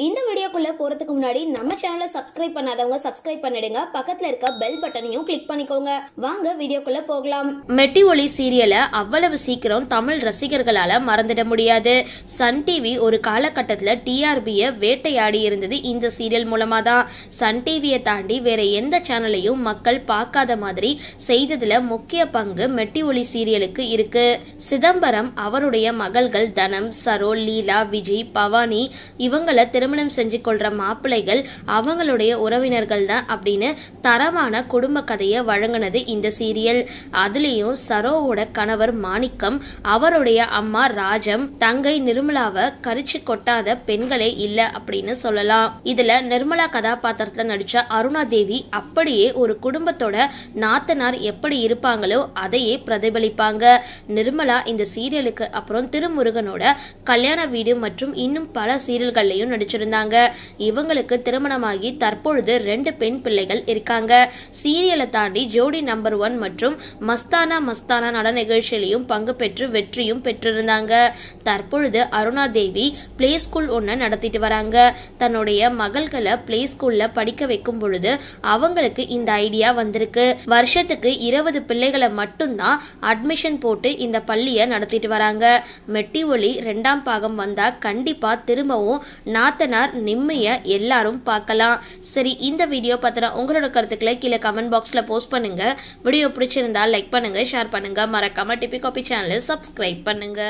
இந்த வீடியோக்குள்ள போறதுக்கு முன்னாடி நம்ம சேனலை சப்ஸ்கிரைப் பண்ணாதவங்க சப்ஸ்கிரைப் பண்ணிடுங்க, பக்கத்துல இருக்க பெல் பட்டனையும் கிளிக் பண்ணிக்கோங்க. வாங்க வீடியோக்குள்ள போகலாம். மெட்டி ஒலி சீரியலை அவ்வளவு சீக்கிரம் தமிழ் ரசிகர்களால மறந்துட முடியாது. சன் டிவி ஒரு காலகட்டத்தில் டிஆர்பியை வேட்டையாடி இருந்தது இந்த சீரியல் மூலமா தான். சன் டிவியை தாண்டி வேற எந்த சேனலையும் மக்கள் பார்க்காத மாதிரி செய்ததுல முக்கிய பங்கு மெட்டி ஒலி சீரியலுக்கு இருக்கு. சிதம்பரம் அவருடைய மகள்கள் தனம், சரோ, லீலா, விஜய், பவானி இவங்களை திருமணம் செஞ்சு கொள்ற மாப்பிள்ளைகள் அவங்களுடைய உறவினர்கள் தான் அப்படின்னு தரமான குடும்ப கதையை வழங்கினது இந்த சீரியல். அதுலயும் சரோவோட கணவர் மாணிக்கம், அவருடைய அம்மா ராஜம், தங்கை நிர்மலாவை கரிச்சு கொட்டாத பெண்களே இல்ல அப்படின்னு சொல்லலாம். இதுல நிர்மலா கதாபாத்திரத்துல நடிச்ச அருணா தேவி அப்படியே ஒரு குடும்பத்தோட நாத்தனார் எப்படி இருப்பாங்களோ அதையே பிரதிபலிப்பாங்க. நிர்மலா இந்த சீரியலுக்கு அப்புறம் திருமுருகனோட கல்யாண வீடு மற்றும் இன்னும் பல சீரியல்கள்லயும் நடிச்சிருந்தாங்க. இவங்களுக்கு திருமணமாகி தற்பொழுது 2 பெண் பிள்ளைகள் இருக்காங்க. சீரியலை தாண்டி ஜோடி நம்பர் 1 மற்றும் மஸ்தானா நடன நிகழ்ச்சியிலையும் பங்கு பெற்று வெற்றியும் பெற்றிருந்தாங்க. தற்பொழுது அருணா தேவி பிளே ஸ்கூல் ஒன்ன நடத்திட்டு வராங்க. தன்னுடைய மகள்களை பிளே ஸ்கூல்ல படிக்க வைக்கும் பொழுது அவங்களுக்கு இந்த ஐடியா வந்திருக்கு. வருஷத்துக்கு 20 பிள்ளைகளை மட்டும்தான் அட்மிஷன் போட்டு இந்த பள்ளியை நடத்திட்டு வராங்க. மெட்டி ஒலி 2ஆம் பாகம் வந்தா கண்டிப்பா திரும்பவும் நாத்தனார் நிம்மைய எல்லாரும் பார்க்கலாம். சரி, இந்த வீடியோ பத்தின உங்களோட கருத்துக்களை கீழே கமெண்ட் பாக்ஸ்ல போஸ்ட் பண்ணுங்க. வீடியோ பிடிச்சிருந்தா லைக் பண்ணுங்க, ஷேர் பண்ணுங்க, மறக்காம டிபி காபி சேனலை சப்ஸ்கிரைப் பண்ணுங்க.